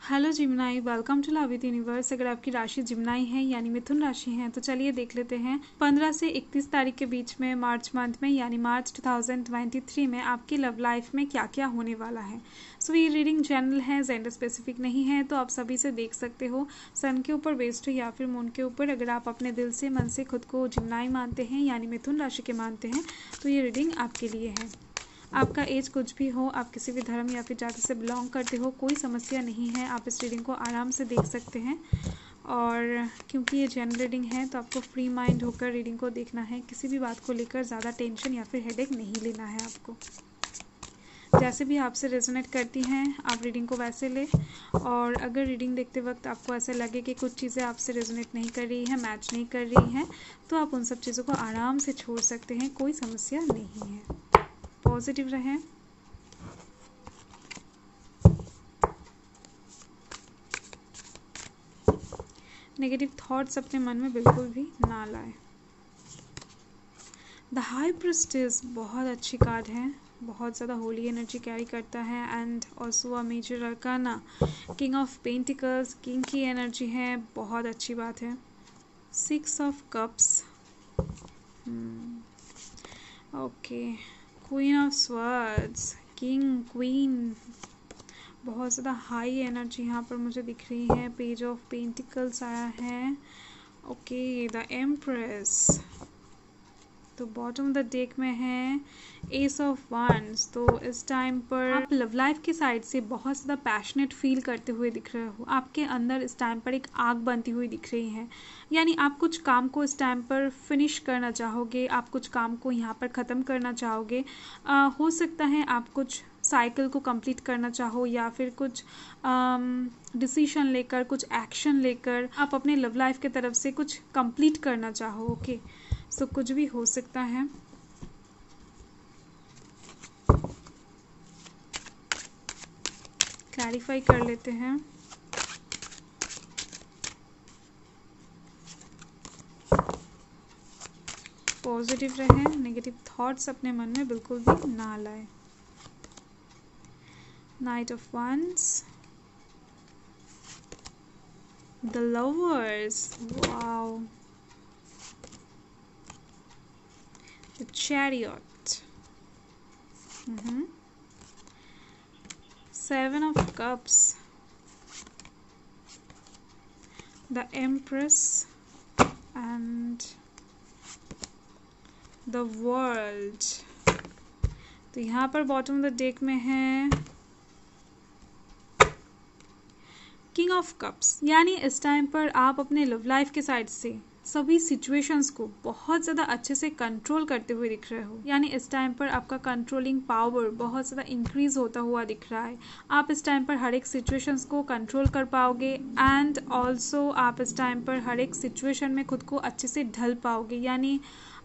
Hello जिम्नाई, welcome to love with universe. अगर आपकी राशि जिम्नाई है यानी मिथुन राशि है तो चलिए देख लेते हैं 15 से 31 तारीख के बीच में मार्च मंथ में यानी मार्च 2023 में आपकी लव लाइफ में क्या क्या होने वाला है। सो ये रीडिंग जनरल है, जेंडर स्पेसिफिक नहीं है, तो आप सभी से देख सकते हो। सन के ऊपर बेस्ड या फिर मून के ऊपर। अगर आप अपने दिल से मन से खुद को जिम्नाई मानते हैं यानी मिथुन राशि के मानते हैं तो ये रीडिंग आपके लिए है। आपका एज कुछ भी हो, आप किसी भी धर्म या फिर जाति से बिलोंग करते हो, कोई समस्या नहीं है, आप इस रीडिंग को आराम से देख सकते हैं। और क्योंकि ये जनरल रीडिंग है तो आपको फ्री माइंड होकर रीडिंग को देखना है। किसी भी बात को लेकर ज़्यादा टेंशन या फिर हेडेक नहीं लेना है आपको। जैसे भी आपसे रेजोनेट करती हैं आप रीडिंग को वैसे ले। और अगर रीडिंग देखते वक्त आपको ऐसा लगे कि कुछ चीज़ें आपसे रेजोनेट नहीं कर रही हैं, मैच नहीं कर रही हैं, तो आप उन सब चीज़ों को आराम से छोड़ सकते हैं, कोई समस्या नहीं है। पॉजिटिव रहें। नेगेटिव थॉट्स अपने मन में बिल्कुल भी ना लाए। द हाई प्रिस्टेस बहुत अच्छी कार्ड है, बहुत ज़्यादा होली एनर्जी कैरी करता है। And also a major arcana, king of pentacles, king की एनर्जी है, बहुत अच्छी बात है। 6 of cups, okay. Queen of swords, king queen, बहुत ज़्यादा हाई एनर्जी यहाँ पर मुझे दिख रही है। पेज ऑफ पेंटिकल्स आया है, ओके। द एम्प्रेस, तो बॉटम ऑफ द डेक में है एस ऑफ वंस। तो इस टाइम पर आप लव लाइफ की साइड से बहुत ज़्यादा पैशनेट फील करते हुए दिख रहे हो। आपके अंदर इस टाइम पर एक आग बनती हुई दिख रही है, यानी आप कुछ काम को इस टाइम पर फिनिश करना चाहोगे, आप कुछ काम को यहाँ पर ख़त्म करना चाहोगे। हो सकता है आप कुछ साइकिल को कंप्लीट करना चाहो या फिर कुछ डिसीजन लेकर, कुछ एक्शन लेकर आप अपने लव लाइफ के तरफ से कुछ कंप्लीट करना चाहो, ओके। सो कुछ भी हो सकता है। क्लैरिफाई कर लेते हैं। पॉजिटिव रहें, नेगेटिव थॉट्स अपने मन में बिल्कुल भी ना लाए। Knight of wands, the lovers, wow, the chariot, 7 of cups, the empress and the world। तो यहाँ पर बॉटम ऑफ द डेक में है किंग ऑफ कप्स, यानी इस टाइम पर आप अपने लव लाइफ के साइड से सभी सिचुएशंस को बहुत ज़्यादा अच्छे से कंट्रोल करते हुए दिख रहे हो। यानी इस टाइम पर आपका कंट्रोलिंग पावर बहुत ज़्यादा इंक्रीज होता हुआ दिख रहा है। आप इस टाइम पर हर एक सिचुएशंस को कंट्रोल कर पाओगे एंड ऑल्सो आप इस टाइम पर हर एक सिचुएशन में खुद को अच्छे से ढल पाओगे। यानी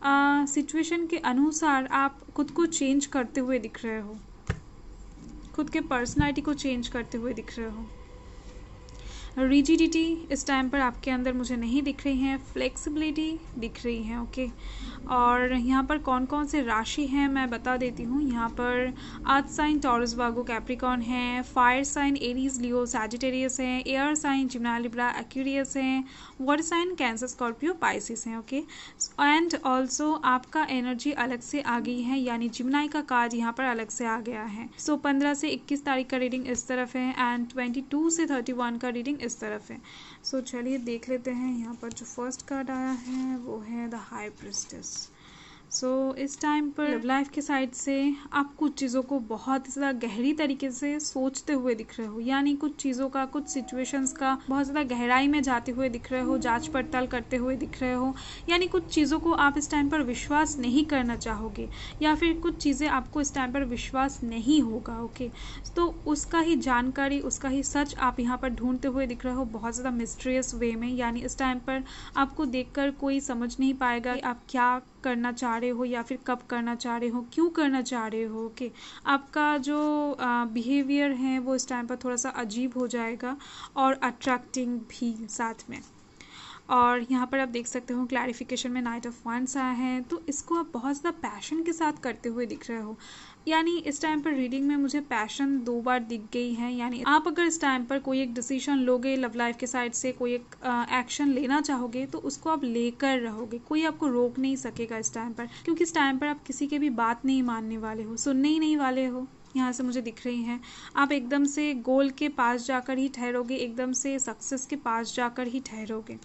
सिचुएशन के अनुसार आप खुद को चेंज करते हुए दिख रहे हो, खुद के पर्सनालिटी को चेंज करते हुए दिख रहे हो। रिजिडिटी इस टाइम पर आपके अंदर मुझे नहीं दिख रही है, फ्लेक्सिबिलिटी दिख रही है, ओके। और यहाँ पर कौन कौन से राशि हैं मैं बता देती हूँ। यहाँ पर earth sign Taurus Virgo Capricorn है, fire sign Aries Leo Sagittarius है, air sign Gemini Libra Aquarius है, water sign Cancer Scorpio Pisces है, ओके। एंड ऑल्सो आपका एनर्जी अलग से आ गई है, यानी जिम्नाई का कार्ड यहाँ पर अलग से आ गया है। सो 15 से 21 तारीख का रीडिंग इस तरफ है एंड 22 से 31 का रीडिंग इस तरफ है। सो चलिए देख लेते हैं। यहाँ पर जो फर्स्ट कार्ड आया है वो है द हाई प्रिस्टेस। सो इस टाइम पर लव लाइफ के साइड से आप कुछ चीज़ों को बहुत ज़्यादा गहरी तरीके से सोचते हुए दिख रहे हो, यानी कुछ चीज़ों का, कुछ सिचुएशंस का बहुत ज़्यादा गहराई में जाते हुए दिख रहे हो, जांच पड़ताल करते हुए दिख रहे हो। यानी कुछ चीज़ों को आप इस टाइम पर विश्वास नहीं करना चाहोगे या फिर कुछ चीज़ें आपको इस टाइम पर विश्वास नहीं होगा, ओके। तो उसका ही जानकारी, उसका ही सच आप यहाँ पर ढूंढते हुए दिख रहे हो बहुत ज़्यादा मिस्टीरियस वे में। यानी इस टाइम पर आपको देखकर कोई समझ नहीं पाएगा कि आप क्या करना चाह रहे हो या फिर कब करना चाह रहे हो, क्यों करना चाह रहे हो, ओके। आपका जो बिहेवियर है वो इस टाइम पर थोड़ा सा अजीब हो जाएगा और अट्रैक्टिंग भी साथ में। और यहाँ पर आप देख सकते हो क्लैरिफिकेशन में नाइट ऑफ वंड्स आया है, तो इसको आप बहुत ज़्यादा पैशन के साथ करते हुए दिख रहे हो। यानी इस टाइम पर रीडिंग में मुझे पैशन 2 बार दिख गई है। यानी आप अगर इस टाइम पर कोई एक डिसीजन लोगे लव लाइफ के साइड से, कोई एक एक्शन लेना चाहोगे, तो उसको आप लेकर रहोगे, कोई आपको रोक नहीं सकेगा इस टाइम पर, क्योंकि इस टाइम पर आप किसी के भी बात नहीं मानने वाले हो, सुनने ही नहीं वाले हो। यहाँ से मुझे दिख रही हैं आप एकदम से गोल के पास जाकर ही ठहरोगे, एकदम से सक्सेस के पास जाकर ही ठहरोगे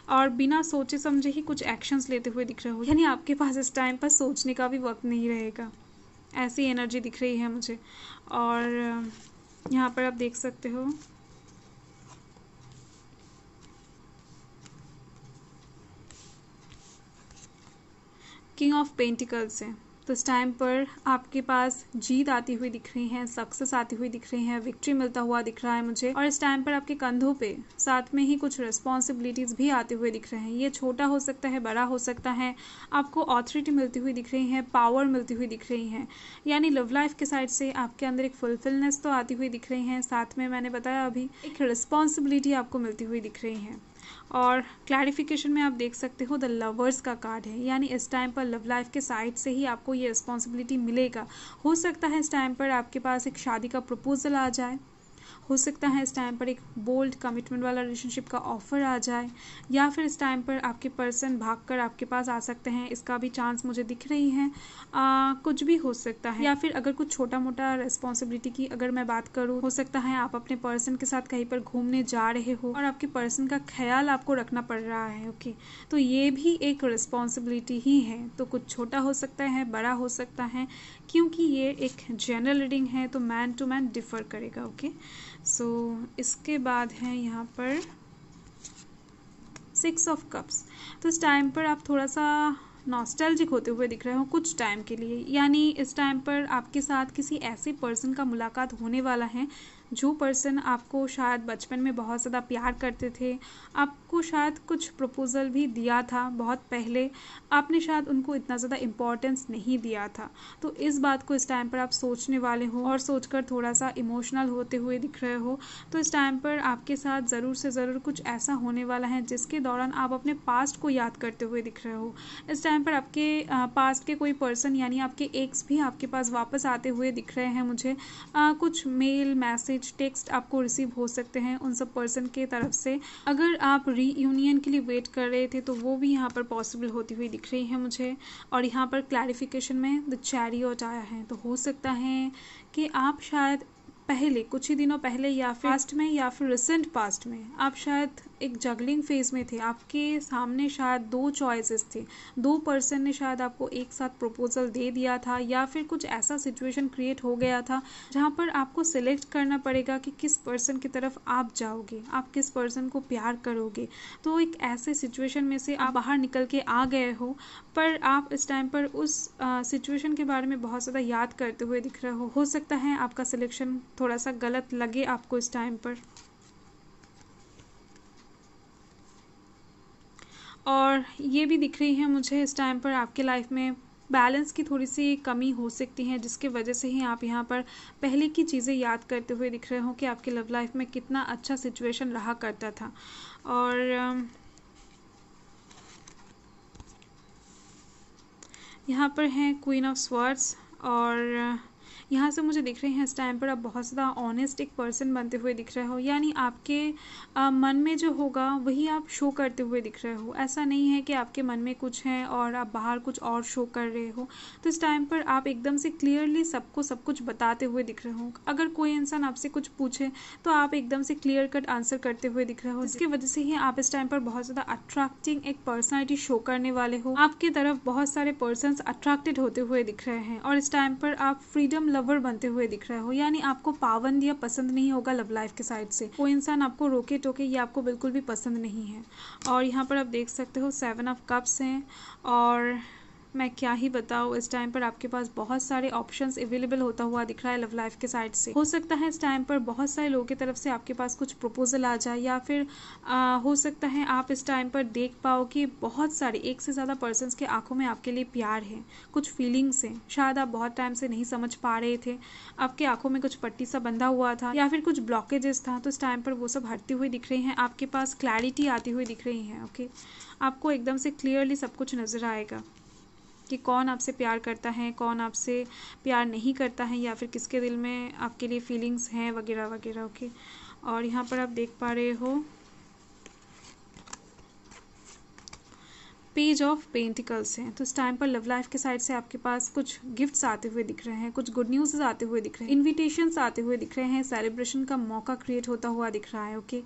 और बिना सोचे समझे ही कुछ एक्शंस लेते हुए दिख रहे हो। यानी आपके पास इस टाइम पर सोचने का भी वक्त नहीं रहेगा, ऐसी एनर्जी दिख रही है मुझे। और यहाँ पर आप देख सकते हो किंग ऑफ पेंटिकल्स है, तो इस टाइम पर आपके पास जीत आती हुई दिख रही है, सक्सेस आती हुई दिख रही है, विक्ट्री मिलता हुआ दिख रहा है मुझे। और इस टाइम पर आपके कंधों पे साथ में ही कुछ रिस्पॉन्सिबिलिटीज़ भी आते हुए दिख रहे हैं। ये छोटा हो सकता है, बड़ा हो सकता है। आपको ऑथोरिटी मिलती हुई दिख रही है, पावर मिलती हुई दिख रही है। यानी लव लाइफ के साइड से आपके अंदर एक फुलफिलनेस तो आती हुई दिख रही है, साथ में मैंने बताया अभी एक रिस्पॉन्सिबिलिटी आपको मिलती हुई दिख रही है। और क्लैरिफिकेशन में आप देख सकते हो द लवर्स का कार्ड है, यानी इस टाइम पर लव लाइफ के साइड से ही आपको ये रिस्पॉन्सिबिलिटी मिलेगा। हो सकता है इस टाइम पर आपके पास एक शादी का प्रपोजल आ जाए, हो सकता है इस टाइम पर एक बोल्ड कमिटमेंट वाला रिलेशनशिप का ऑफर आ जाए, या फिर इस टाइम पर आपके पर्सन भागकर आपके पास आ सकते हैं, इसका भी चांस मुझे दिख रही है। कुछ भी हो सकता है। या फिर अगर कुछ छोटा मोटा रिस्पॉन्सिबिलिटी की अगर मैं बात करूँ, हो सकता है आप अपने पर्सन के साथ कहीं पर घूमने जा रहे हो और आपके पर्सन का ख्याल आपको रखना पड़ रहा है। ओके, तो ये भी एक रिस्पॉन्सिबिलिटी ही है। तो कुछ छोटा हो सकता है, बड़ा हो सकता है, क्योंकि ये एक जनरल रीडिंग है तो मैन टू मैन डिफर करेगा। ओके, सो इसके बाद है यहाँ पर 6 ऑफ कप्स। तो इस टाइम पर आप थोड़ा सा नॉस्टैल्जिक होते हुए दिख रहे हो कुछ टाइम के लिए। यानी इस टाइम पर आपके साथ किसी ऐसे पर्सन का मुलाकात होने वाला है जो पर्सन आपको शायद बचपन में बहुत ज़्यादा प्यार करते थे, आपको शायद कुछ प्रपोजल भी दिया था बहुत पहले, आपने शायद उनको इतना ज़्यादा इम्पोर्टेंस नहीं दिया था। तो इस बात को इस टाइम पर आप सोचने वाले हो और सोचकर थोड़ा सा इमोशनल होते हुए दिख रहे हो। तो इस टाइम पर आपके साथ ज़रूर से ज़रूर कुछ ऐसा होने वाला है जिसके दौरान आप अपने पास्ट को याद करते हुए दिख रहे हो। इस टाइम पर आपके पास्ट के कोई पर्सन यानी आपके एक्स भी आपके पास वापस आते हुए दिख रहे हैं मुझे। कुछ मेल, मैसेज, टेक्स्ट आपको रिसीव हो सकते हैं उन सब पर्सन के तरफ से। अगर आप रीयूनियन के लिए वेट कर रहे थे तो वो भी यहाँ पर पॉसिबल होती हुई दिख रही है मुझे। और यहाँ पर क्लैरिफिकेशन में द चैरियट आया है, तो हो सकता है कि आप शायद पहले कुछ ही दिनों पहले या फिर पास्ट में या फिर रिसेंट पास्ट में आप शायद एक जगलिंग फेज में थे। आपके सामने शायद 2 चॉइसेस थे, 2 पर्सन ने शायद आपको एक साथ प्रपोजल दे दिया था, या फिर कुछ ऐसा सिचुएशन क्रिएट हो गया था जहाँ पर आपको सिलेक्ट करना पड़ेगा कि किस पर्सन की तरफ आप जाओगे, आप किस पर्सन को प्यार करोगे। तो एक ऐसे सिचुएशन में से आप बाहर निकल के आ गए हो, पर आप इस टाइम पर उस सिचुएशन के बारे में बहुत ज़्यादा याद करते हुए दिख रहे हो सकता है आपका सिलेक्शन थोड़ा सा गलत लगे आपको इस टाइम पर। और ये भी दिख रही है मुझे इस टाइम पर आपके लाइफ में बैलेंस की थोड़ी सी कमी हो सकती है, जिसके वजह से ही आप यहाँ पर पहले की चीज़ें याद करते हुए दिख रहे हो कि आपके लव लाइफ में कितना अच्छा सिचुएशन रहा करता था। और यहाँ पर हैं क्वीन ऑफ स्वॉर्ड्स, और यहाँ से मुझे दिख रही हैं इस टाइम पर आप बहुत ज़्यादा ऑनेस्ट एक पर्सन बनते हुए दिख रहे हो। यानी आपके मन में जो होगा वही आप शो करते हुए दिख रहे हो। ऐसा नहीं है कि आपके मन में कुछ है और आप बाहर कुछ और शो कर रहे हो। तो इस टाइम पर आप एकदम से क्लियरली सबको सब कुछ बताते हुए दिख रहे हो। अगर कोई इंसान आपसे कुछ पूछे तो आप एकदम से क्लियर कट आंसर करते हुए दिख रहे हो, जिसकी वजह से ही आप इस टाइम पर बहुत ज़्यादा अट्रैक्टिंग एक पर्सनैलिटी शो करने वाले हो। आपकी तरफ बहुत सारे पर्सन अट्रैक्टेड होते हुए दिख रहे हैं और इस टाइम पर आप फ्रीडम लवर बनते हुए दिख रहे हो। यानी आपको पाबंद या पसंद नहीं होगा लव लाइफ के साइड से, कोई इंसान आपको रोके टोके ये आपको बिल्कुल भी पसंद नहीं है। और यहाँ पर आप देख सकते हो 7 ऑफ कप्स हैं और मैं क्या ही बताऊँ, इस टाइम पर आपके पास बहुत सारे ऑप्शंस अवेलेबल होता हुआ दिख रहा है लव लाइफ के साइड से। हो सकता है इस टाइम पर बहुत सारे लोगों की तरफ से आपके पास कुछ प्रपोजल आ जाए, या फिर हो सकता है आप इस टाइम पर देख पाओ कि बहुत सारे एक से ज़्यादा पर्सन्स के आंखों में आपके लिए प्यार है, कुछ फीलिंग्स हैं। शायद आप बहुत टाइम से नहीं समझ पा रहे थे, आपके आंखों में कुछ पट्टी सा बंधा हुआ था या फिर कुछ ब्लॉकेजेस था, तो इस टाइम पर वो सब हटती हुई दिख रही हैं, आपके पास क्लैरिटी आती हुई दिख रही है। ओके, आपको एकदम से क्लियरली सब कुछ नज़र आएगा कि कौन आपसे प्यार करता है, कौन आपसे प्यार नहीं करता है, या फिर किसके दिल में आपके लिए फीलिंग्स हैं वगैरह वगैरह। ओके, और यहाँ पर आप देख पा रहे हो पेज ऑफ पेंटिकल्स हैं। तो इस टाइम पर लव लाइफ के साइड से आपके पास कुछ गिफ्ट्स आते हुए दिख रहे हैं, कुछ गुड न्यूज़ आते हुए दिख रहे हैं, इन्विटेशंस आते हुए दिख रहे हैं, सेलिब्रेशन का मौका क्रिएट होता हुआ दिख रहा है। ओके,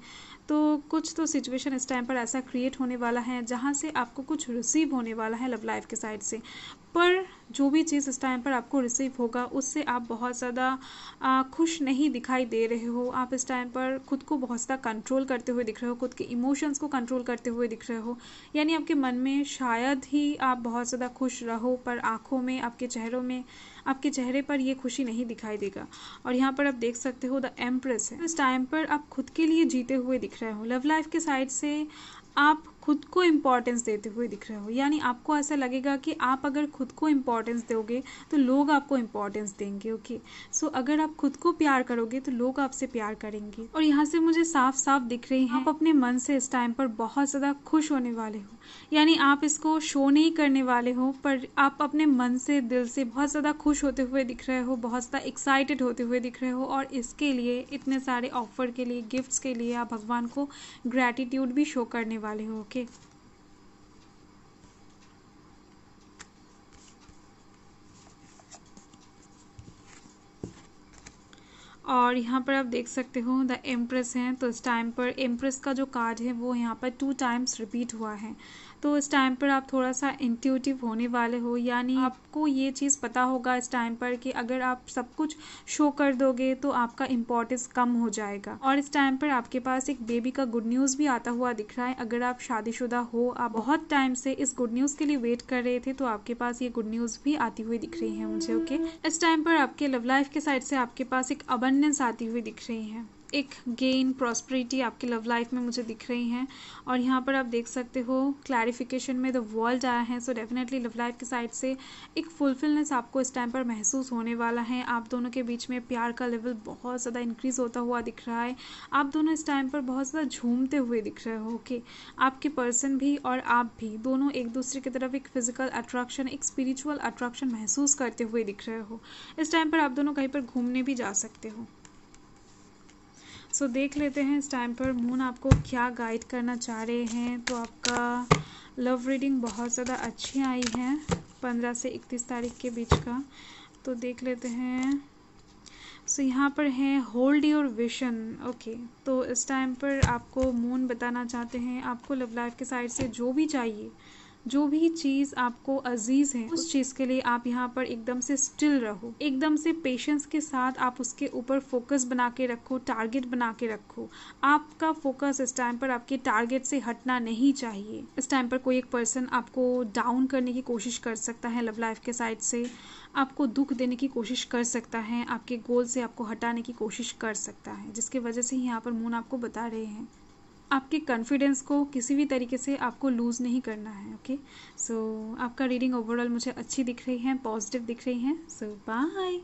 तो कुछ तो सिचुएशन इस टाइम पर ऐसा क्रिएट होने वाला है जहाँ से आपको कुछ रिसीव होने वाला है लव लाइफ के साइड से। पर जो भी चीज़ इस टाइम पर आपको रिसीव होगा उससे आप बहुत ज़्यादा खुश नहीं दिखाई दे रहे हो। आप इस टाइम पर खुद को बहुत ज़्यादा कंट्रोल करते हुए दिख रहे हो, खुद के इमोशंस को कंट्रोल करते हुए दिख रहे हो। यानी आपके मन में शायद ही आप बहुत ज़्यादा खुश रहो, पर आँखों में, आपके चेहरों में, आपके चेहरे पर ये खुशी नहीं दिखाई देगा। और यहाँ पर आप देख सकते हो द एम्प्रेस है। इस टाइम पर आप खुद के लिए जीते हुए दिख रहे हो। लव लाइफ के साइड से आप खुद को इम्पोर्टेंस देते हुए दिख रहे हो, यानी आपको ऐसा लगेगा कि आप अगर खुद को इम्पोर्टेंस दोगे तो लोग आपको इम्पोर्टेंस देंगे। ओके, सो अगर आप खुद को प्यार करोगे तो लोग आपसे प्यार करेंगे। और यहाँ से मुझे साफ साफ दिख रही है आप अपने मन से इस टाइम पर बहुत ज़्यादा खुश होने वाले हो, यानी आप इसको शो नहीं करने वाले हो, पर आप अपने मन से, दिल से बहुत ज़्यादा खुश होते हुए दिख रहे हो, बहुत ज़्यादा एक्साइटेड होते हुए दिख रहे हो। और इसके लिए, इतने सारे ऑफर के लिए, गिफ्ट्स के लिए आप भगवान को ग्रैटिट्यूड भी शो करने वाले हो। ओके, और यहाँ पर आप देख सकते हो द एम्प्रेस हैं। तो इस टाइम पर एम्प्रेस का जो कार्ड है वो यहाँ पर 2 टाइम्स रिपीट हुआ है। तो इस टाइम पर आप थोड़ा सा इंट्यूटिव होने वाले हो, यानी आपको ये चीज़ पता होगा इस टाइम पर कि अगर आप सब कुछ शो कर दोगे तो आपका इम्पोर्टेंस कम हो जाएगा। और इस टाइम पर आपके पास एक बेबी का गुड न्यूज़ भी आता हुआ दिख रहा है। अगर आप शादीशुदा हो, आप बहुत टाइम से इस गुड न्यूज़ के लिए वेट कर रहे थे, तो आपके पास ये गुड न्यूज़ भी आती हुई दिख रही है मुझे। ओके, इस टाइम पर आपके लव लाइफ के साइड से आपके पास एक अबंडेंस आती हुई दिख रही है, एक गेन, प्रॉस्पेरिटी आपकी लव लाइफ में मुझे दिख रही हैं। और यहाँ पर आप देख सकते हो क्लैरिफिकेशन में द वर्ल्ड आया है। सो डेफिनेटली लव लाइफ की साइड से एक फुलफिलनेस आपको इस टाइम पर महसूस होने वाला है। आप दोनों के बीच में प्यार का लेवल बहुत ज़्यादा इंक्रीज होता हुआ दिख रहा है। आप दोनों इस टाइम पर बहुत ज़्यादा झूमते हुए दिख रहे हो। ओके, आपके पर्सन भी और आप भी दोनों एक दूसरे की तरफ एक फिजिकल अट्रैक्शन, एक स्पिरिचुअल अट्रैक्शन महसूस करते हुए दिख रहे हो। इस टाइम पर आप दोनों कहीं पर घूमने भी जा सकते हो। सो देख लेते हैं इस टाइम पर मून आपको क्या गाइड करना चाह रहे हैं। तो आपका लव रीडिंग बहुत ज़्यादा अच्छी आई है 15 से 31 तारीख के बीच का। तो देख लेते हैं। सो यहाँ पर है होल्ड योर विजन। ओके, तो इस टाइम पर आपको मून बताना चाहते हैं आपको लव लाइफ के साइड से जो भी चाहिए, जो भी चीज़ आपको अजीज़ है, उस चीज़ के लिए आप यहाँ पर एकदम से स्टिल रहो, एकदम से पेशेंस के साथ आप उसके ऊपर फोकस बना के रखो, टारगेट बना के रखो। आपका फोकस इस टाइम पर आपके टारगेट से हटना नहीं चाहिए। इस टाइम पर कोई एक पर्सन आपको डाउन करने की कोशिश कर सकता है, लव लाइफ के साइड से आपको दुख देने की कोशिश कर सकता है, आपके गोल से आपको हटाने की कोशिश कर सकता है, जिसकी वजह से यहाँ पर मून आपको बता रहे हैं आपके कॉन्फिडेंस को किसी भी तरीके से आपको लूज़ नहीं करना है। ओके, सो आपका रीडिंग ओवरऑल मुझे अच्छी दिख रही है, पॉजिटिव दिख रही है। सो बाय।